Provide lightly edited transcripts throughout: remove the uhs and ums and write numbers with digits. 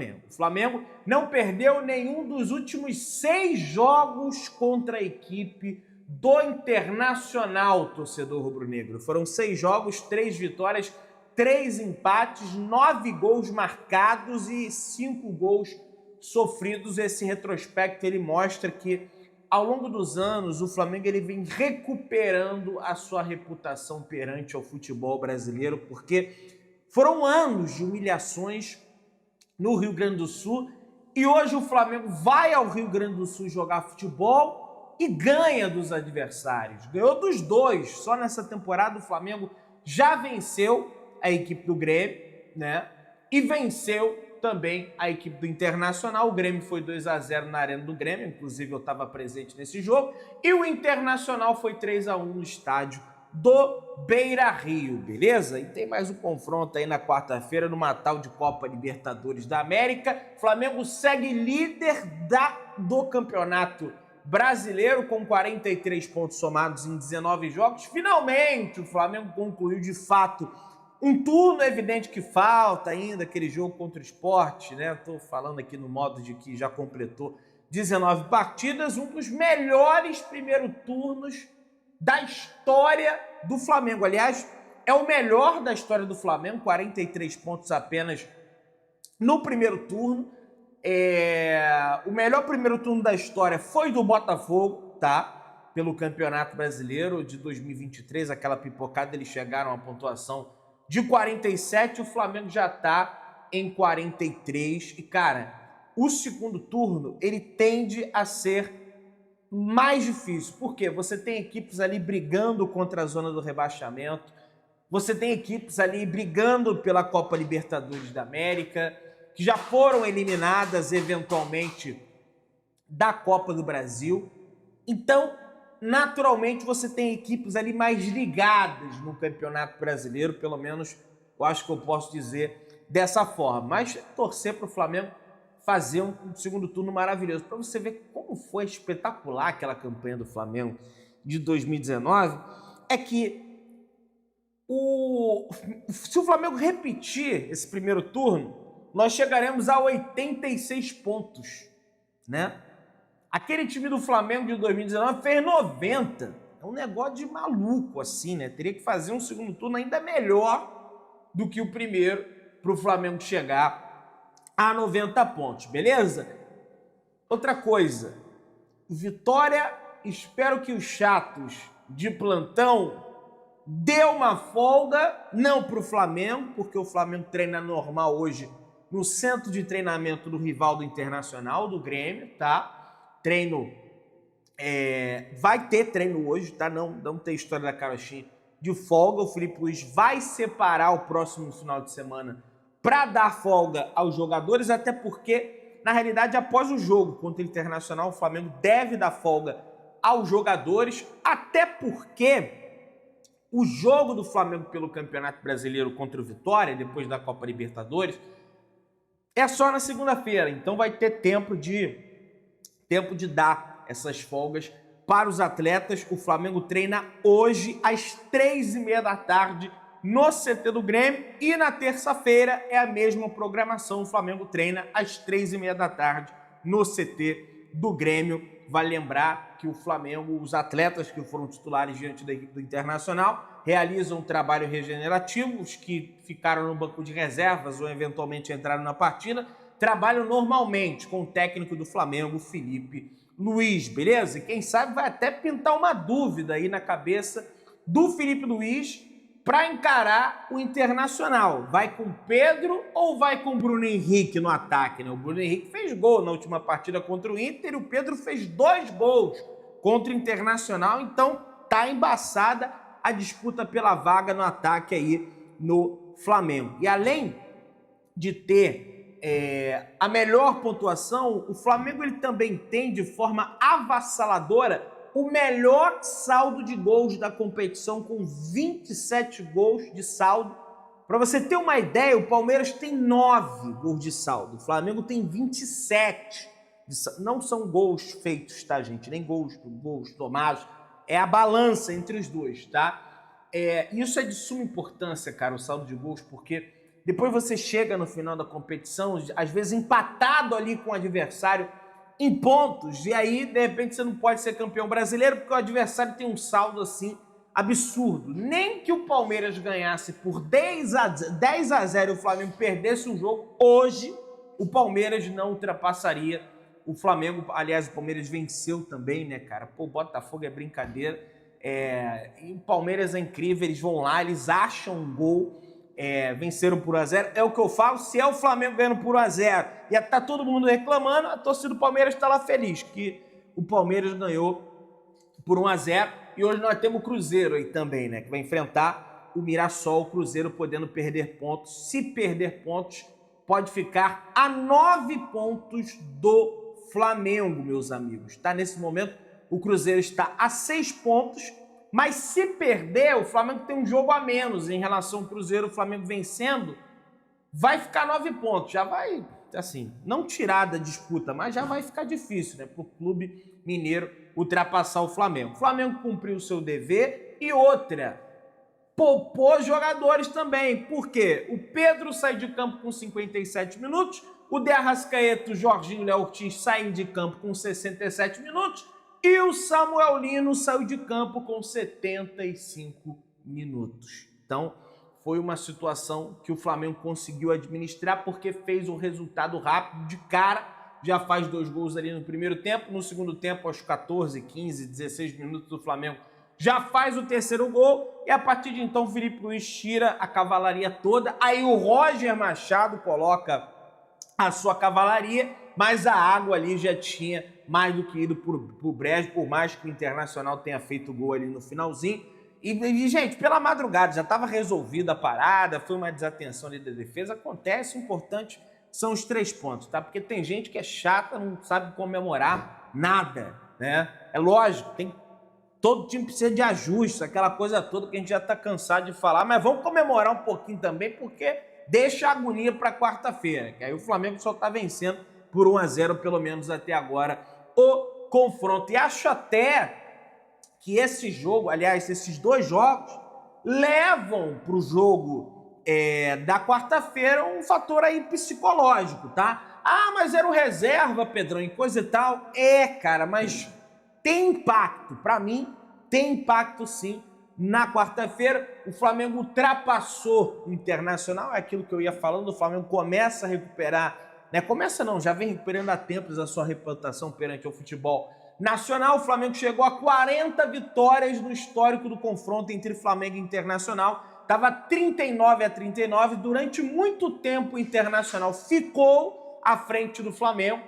Flamengo. O Flamengo não perdeu nenhum dos últimos 6 jogos contra a equipe do Internacional, torcedor rubro-negro. Foram 6 jogos, 3 vitórias, 3 empates, 9 gols marcados e 5 gols sofridos. Esse retrospecto ele mostra que ao longo dos anos o Flamengo ele vem recuperando a sua reputação perante ao futebol brasileiro, porque foram anos de humilhações no Rio Grande do Sul e hoje o Flamengo vai ao Rio Grande do Sul jogar futebol e ganha dos adversários. Ganhou dos dois. Só nessa temporada o Flamengo já venceu a equipe do Grêmio, né? E venceu também a equipe do Internacional. O Grêmio foi 2-0 na Arena do Grêmio, inclusive eu estava presente nesse jogo. E o Internacional foi 3-1 no estádio do Beira-Rio, beleza? E tem mais um confronto aí na quarta-feira, numa tal de Copa Libertadores da América. Flamengo segue líder do Campeonato Brasileiro com 43 pontos somados em 19 jogos. Finalmente o Flamengo concluiu de fato um turno. É evidente que falta ainda aquele jogo contra o Sport, né? Estou falando aqui no modo de que já completou 19 partidas, um dos melhores primeiros turnos da história do Flamengo. Aliás, é o melhor da história do Flamengo, 43 pontos apenas no primeiro turno. O melhor primeiro turno da história foi do Botafogo, tá? Pelo Campeonato Brasileiro de 2023, aquela pipocada, eles chegaram a pontuação de 47, o Flamengo já tá em 43. E, cara, o segundo turno, ele tende a ser mais difícil. Por quê? Você tem equipes ali brigando contra a zona do rebaixamento, você tem equipes ali brigando pela Copa Libertadores da América, que já foram eliminadas eventualmente da Copa do Brasil. Então, naturalmente, você tem equipes ali mais ligadas no Campeonato Brasileiro, pelo menos eu acho que eu posso dizer dessa forma. Mas torcer para o Flamengo fazer um segundo turno maravilhoso, para você ver como foi espetacular aquela campanha do Flamengo de 2019, é que se o Flamengo repetir esse primeiro turno, nós chegaremos a 86 pontos, né? Aquele time do Flamengo de 2019 fez 90. É um negócio de maluco, assim, né? Teria que fazer um segundo turno ainda melhor do que o primeiro para o Flamengo chegar a 90 pontos, beleza? Outra coisa, Vitória, espero que os chatos de plantão dê uma folga, não para o Flamengo, porque o Flamengo treina normal hoje no centro de treinamento do rival do Internacional, do Grêmio, tá? Vai ter treino hoje, tá? Não tem história da carochinha de folga. O Felipe Luiz vai separar o próximo final de semana para dar folga aos jogadores, até porque, na realidade, após o jogo contra o Internacional, o Flamengo deve dar folga aos jogadores, até porque o jogo do Flamengo pelo Campeonato Brasileiro contra o Vitória, depois da Copa Libertadores, é só na segunda-feira. Então vai ter tempo de dar essas folgas para os atletas. O Flamengo treina hoje às 3h30 da tarde no CT do Grêmio, e na terça-feira é a mesma programação. O Flamengo treina às 3h30 da tarde no CT do Grêmio. Vale lembrar que o Flamengo, os atletas que foram titulares diante da equipe do Internacional, realizam um trabalho regenerativo. Os que ficaram no banco de reservas ou eventualmente entraram na partida trabalham normalmente com o técnico do Flamengo, Felipe Luiz, beleza? E quem sabe vai até pintar uma dúvida aí na cabeça do Felipe Luiz para encarar o Internacional. Vai com Pedro ou vai com Bruno Henrique no ataque, né? O Bruno Henrique fez gol na última partida contra o Inter e o Pedro fez 2 gols contra o Internacional. Então tá embaçada a disputa pela vaga no ataque aí no Flamengo. E além de ter a melhor pontuação, o Flamengo ele também tem de forma avassaladora o melhor saldo de gols da competição, com 27 gols de saldo. Para você ter uma ideia, o Palmeiras tem 9 gols de saldo, o Flamengo tem 27. Não são gols feitos, tá, gente? Nem gols tomados. É a balança entre os dois, tá? Isso é de suma importância, cara, o saldo de gols, porque Depois você chega no final da competição, às vezes empatado ali com o adversário em pontos, e aí, de repente, você não pode ser campeão brasileiro porque o adversário tem um saldo assim absurdo. Nem que o Palmeiras ganhasse por 10 a 0 e o Flamengo perdesse um jogo, hoje o Palmeiras não ultrapassaria o Flamengo. Aliás, o Palmeiras venceu também, né, cara? Pô, o Botafogo é brincadeira. E o Palmeiras é incrível, eles vão lá, eles acham um gol, venceram por 1 a 0. É o que eu falo, se é o Flamengo ganhando por 1 a 0 e tá todo mundo reclamando, a torcida do Palmeiras tá lá feliz, que o Palmeiras ganhou por 1 a 0. E hoje nós temos o Cruzeiro aí também, né, que vai enfrentar o Mirassol, o Cruzeiro podendo perder pontos. Se perder pontos, pode ficar a 9 pontos do Flamengo, meus amigos. Tá? Nesse momento, o Cruzeiro está a 6 pontos, mas se perder, o Flamengo tem um jogo a menos em relação ao Cruzeiro. O Flamengo vencendo, vai ficar 9 pontos. Já vai, assim, não tirar da disputa, mas já vai ficar difícil, né, para o clube mineiro ultrapassar o Flamengo. O Flamengo cumpriu o seu dever e outra, poupou jogadores também. Por quê? O Pedro sai de campo com 57 minutos, o De Arrascaeta, o Jorginho e o Léo Ortiz saem de campo com 67 minutos e o Samuel Lino saiu de campo com 75 minutos. Então, foi uma situação que o Flamengo conseguiu administrar porque fez um resultado rápido de cara. Já faz 2 gols ali no primeiro tempo, no segundo tempo, aos 14, 15, 16 minutos, o Flamengo já faz o 3º gol, e a partir de então o Felipe Luiz tira a cavalaria toda, aí o Roger Machado coloca a sua cavalaria, mas a água ali já tinha mais do que ido pro brejo, por mais que o Internacional tenha feito o gol ali no finalzinho. E, gente, pela madrugada já estava resolvida a parada, foi uma desatenção ali da defesa, acontece, o importante são os 3 pontos, tá? Porque tem gente que é chata, não sabe comemorar nada, né? É lógico, todo time precisa de ajuste, aquela coisa toda que a gente já tá cansado de falar, mas vamos comemorar um pouquinho também, porque deixa a agonia para quarta-feira, que aí o Flamengo só tá vencendo por 1 a 0, pelo menos até agora, o confronto. E acho até que esse jogo, aliás, esses 2 jogos, levam pro jogo da quarta-feira um fator aí psicológico, tá? Ah, mas era o reserva, Pedrão, e coisa e tal. Cara, mas tem impacto. Para mim, tem impacto sim. Na quarta-feira, o Flamengo ultrapassou o Internacional, é aquilo que eu ia falando, o Flamengo começa a recuperar, né? Começa não, já vem recuperando há tempos a sua reputação perante o futebol nacional. O Flamengo chegou a 40 vitórias no histórico do confronto entre Flamengo e Internacional. Estava 39 a 39, durante muito tempo o Internacional ficou à frente do Flamengo,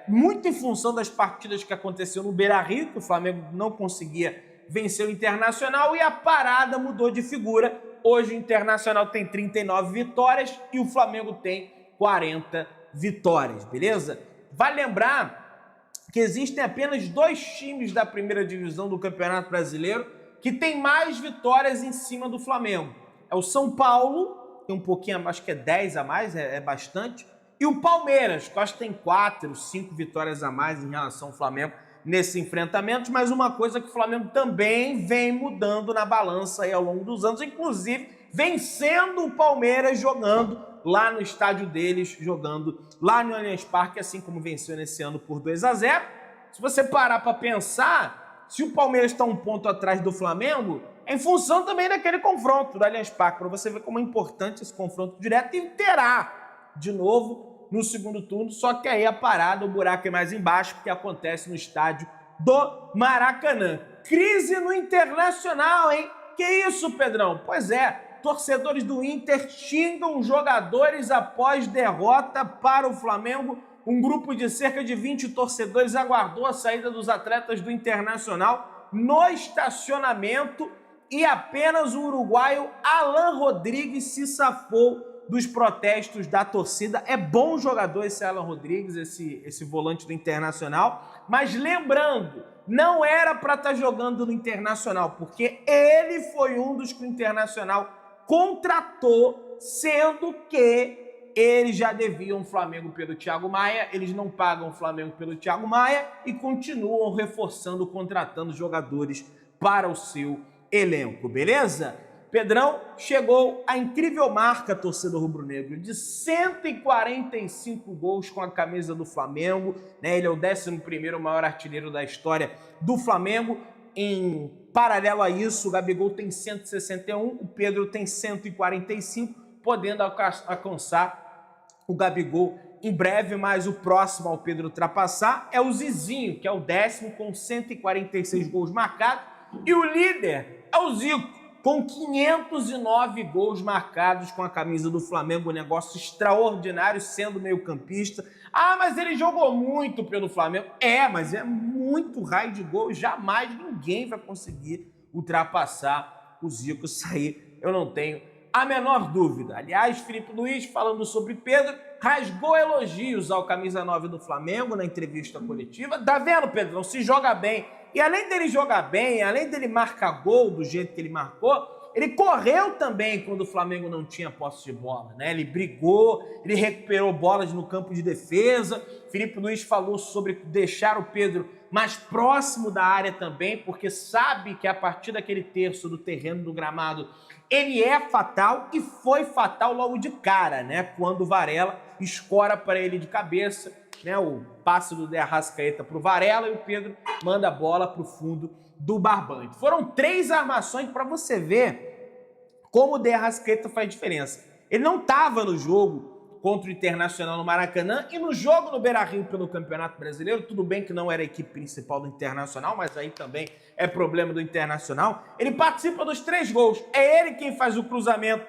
muito em função das partidas que aconteceu no Beira-Rio, que o Flamengo não conseguia vencer o Internacional, e a parada mudou de figura. Hoje o Internacional tem 39 vitórias e o Flamengo tem 40 vitórias, beleza? Vale lembrar que existem apenas 2 times da primeira divisão do Campeonato Brasileiro que tem mais vitórias em cima do Flamengo. É o São Paulo, tem um pouquinho, acho que é 10 a mais, é bastante, e o Palmeiras, que acho que tem 4, 5 vitórias a mais em relação ao Flamengo nesse enfrentamento, mas uma coisa que o Flamengo também vem mudando na balança aí ao longo dos anos, inclusive vencendo o Palmeiras jogando lá no estádio deles, jogando lá no Allianz Parque, assim como venceu nesse ano por 2 a 0. Se você parar para pensar, se o Palmeiras está 1 ponto atrás do Flamengo, é em função também daquele confronto do Allianz Parque, para você ver como é importante esse confronto direto, e terá de novo no segundo turno, só que aí a parada, o buraco é mais embaixo, porque acontece no estádio do Maracanã. Crise no Internacional, hein? Que isso, Pedrão? Pois é, torcedores do Inter xingam jogadores após derrota para o Flamengo. Um grupo de cerca de 20 torcedores aguardou a saída dos atletas do Internacional no estacionamento e apenas o uruguaio Alan Rodrigues se safou dos protestos da torcida. É bom jogador esse Alan Rodrigues, esse volante do Internacional, mas lembrando, não era para estar jogando no Internacional, porque ele foi um dos que o Internacional contratou, sendo que eles já deviam o Flamengo pelo Thiago Maia, eles não pagam o Flamengo pelo Thiago Maia e continuam reforçando, contratando jogadores para o seu elenco, beleza? Pedrão chegou à incrível marca, torcedor rubro-negro, de 145 gols com a camisa do Flamengo, né? Ele é o 11º maior artilheiro da história do Flamengo. Em paralelo a isso, o Gabigol tem 161, o Pedro tem 145, podendo alcançar o Gabigol em breve, mas o próximo ao Pedro ultrapassar é o Zizinho, que é o 10º com 146 gols marcados, e o líder é o Zico, com 509 gols marcados com a camisa do Flamengo, um negócio extraordinário, sendo meio-campista. Ah, mas ele jogou muito pelo Flamengo. Mas é muito raio de gol, jamais ninguém vai conseguir ultrapassar o Zico. Isso aí eu não tenho a menor dúvida. Aliás, Felipe Luiz, falando sobre Pedro, rasgou elogios ao camisa 9 do Flamengo na entrevista coletiva. Tá vendo, Pedrão? Se joga bem. E além dele jogar bem, além dele marcar gol do jeito que ele marcou, ele correu também quando o Flamengo não tinha posse de bola, né? Ele brigou, ele recuperou bolas no campo de defesa. Felipe Luiz falou sobre deixar o Pedro mais próximo da área também, porque sabe que a partir daquele terço do terreno do gramado ele é fatal, e foi fatal logo de cara, né? Quando o Varela escora para ele de cabeça, né, o passe do De Arrascaeta para o Varela, e o Pedro manda a bola para o fundo do barbante. Foram 3 armações para você ver como o De Arrascaeta faz diferença. Ele não estava no jogo contra o Internacional no Maracanã e no jogo no Beira-Rio pelo Campeonato Brasileiro. Tudo bem que não era a equipe principal do Internacional, mas aí também é problema do Internacional. Ele participa dos 3 gols. É ele quem faz o cruzamento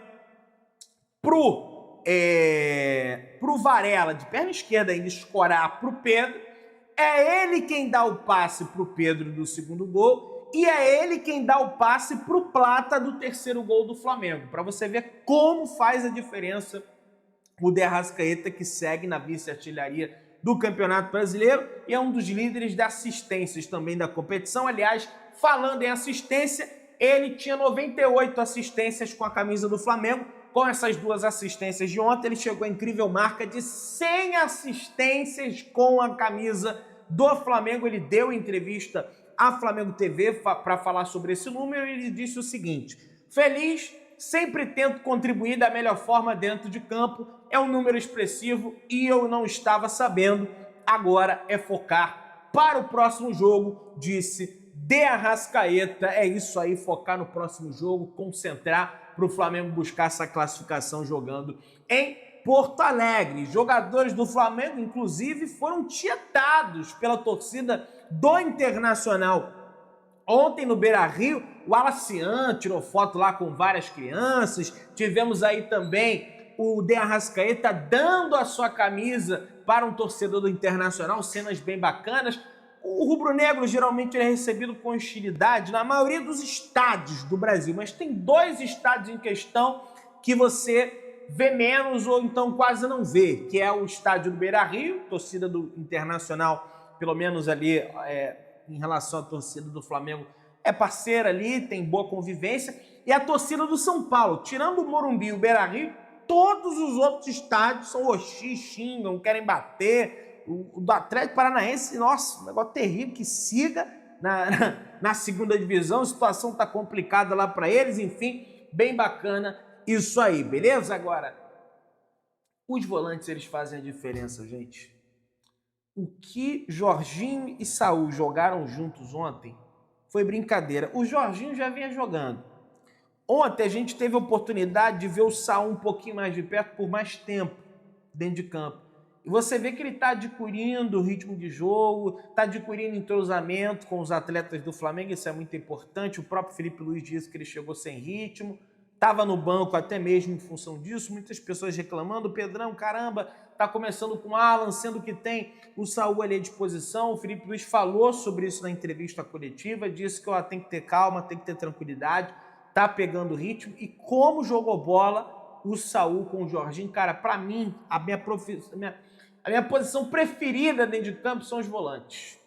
pro Varela, de perna esquerda, ainda escorar pro Pedro. É ele quem dá o passe pro Pedro do segundo gol, e é ele quem dá o passe pro Plata do terceiro gol do Flamengo, para você ver como faz a diferença o De Arrascaeta, que segue na vice-artilharia do Campeonato Brasileiro e é um dos líderes de assistências também da competição. Aliás, falando em assistência, ele tinha 98 assistências com a camisa do Flamengo. Com essas 2 assistências de ontem, ele chegou à incrível marca de 100 assistências com a camisa do Flamengo. Ele deu entrevista à Flamengo TV para falar sobre esse número e ele disse o seguinte: feliz, sempre tento contribuir da melhor forma dentro de campo, é um número expressivo e eu não estava sabendo, agora é focar para o próximo jogo, disse De Arrascaeta. É isso aí, focar no próximo jogo, concentrar para o Flamengo buscar essa classificação jogando em Porto Alegre. Jogadores do Flamengo, inclusive, foram tietados pela torcida do Internacional. Ontem no Beira-Rio, o Alacian tirou foto lá com várias crianças. Tivemos aí também o De Arrascaeta dando a sua camisa para um torcedor do Internacional, cenas bem bacanas. O rubro-negro geralmente é recebido com hostilidade na maioria dos estádios do Brasil, mas tem 2 estádios em questão que você vê menos ou então quase não vê, que é o estádio do Beira-Rio, torcida do Internacional, pelo menos ali em relação à torcida do Flamengo, é parceira ali, tem boa convivência, e a torcida do São Paulo, tirando o Morumbi e o Beira-Rio, todos os outros estádios são hostis, xingam, querem bater. O do Atlético Paranaense, nossa, um negócio terrível, que siga na segunda divisão, a situação tá complicada lá para eles, enfim, bem bacana isso aí, beleza? Agora, os volantes, eles fazem a diferença, gente. O que Jorginho e Saúl jogaram juntos ontem foi brincadeira. O Jorginho já vinha jogando. Ontem a gente teve a oportunidade de ver o Saúl um pouquinho mais de perto por mais tempo dentro de campo. E você vê que ele está adquirindo o ritmo de jogo, está adquirindo entrosamento com os atletas do Flamengo, isso é muito importante. O próprio Felipe Luiz disse que ele chegou sem ritmo, estava no banco até mesmo em função disso. Muitas pessoas reclamando: Pedrão, caramba, está começando com o Alan, sendo que tem o Saúl ali à disposição. O Felipe Luiz falou sobre isso na entrevista coletiva, disse que tem que ter calma, tem que ter tranquilidade, está pegando ritmo. E como jogou bola o Saúl com o Jorginho, cara, para mim, a minha posição preferida dentro de campo são os volantes.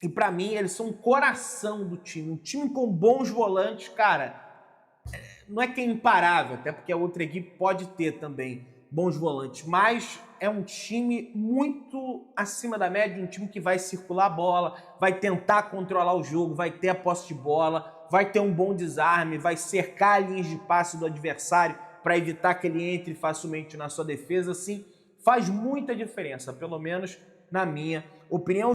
E para mim, eles são o coração do time. Um time com bons volantes, cara, não é que é imparável, até porque a outra equipe pode ter também bons volantes, mas é um time muito acima da média, um time que vai circular a bola, vai tentar controlar o jogo, vai ter a posse de bola, vai ter um bom desarme, vai cercar linhas de passe do adversário para evitar que ele entre facilmente na sua defesa, sim, faz muita diferença, pelo menos na minha opinião.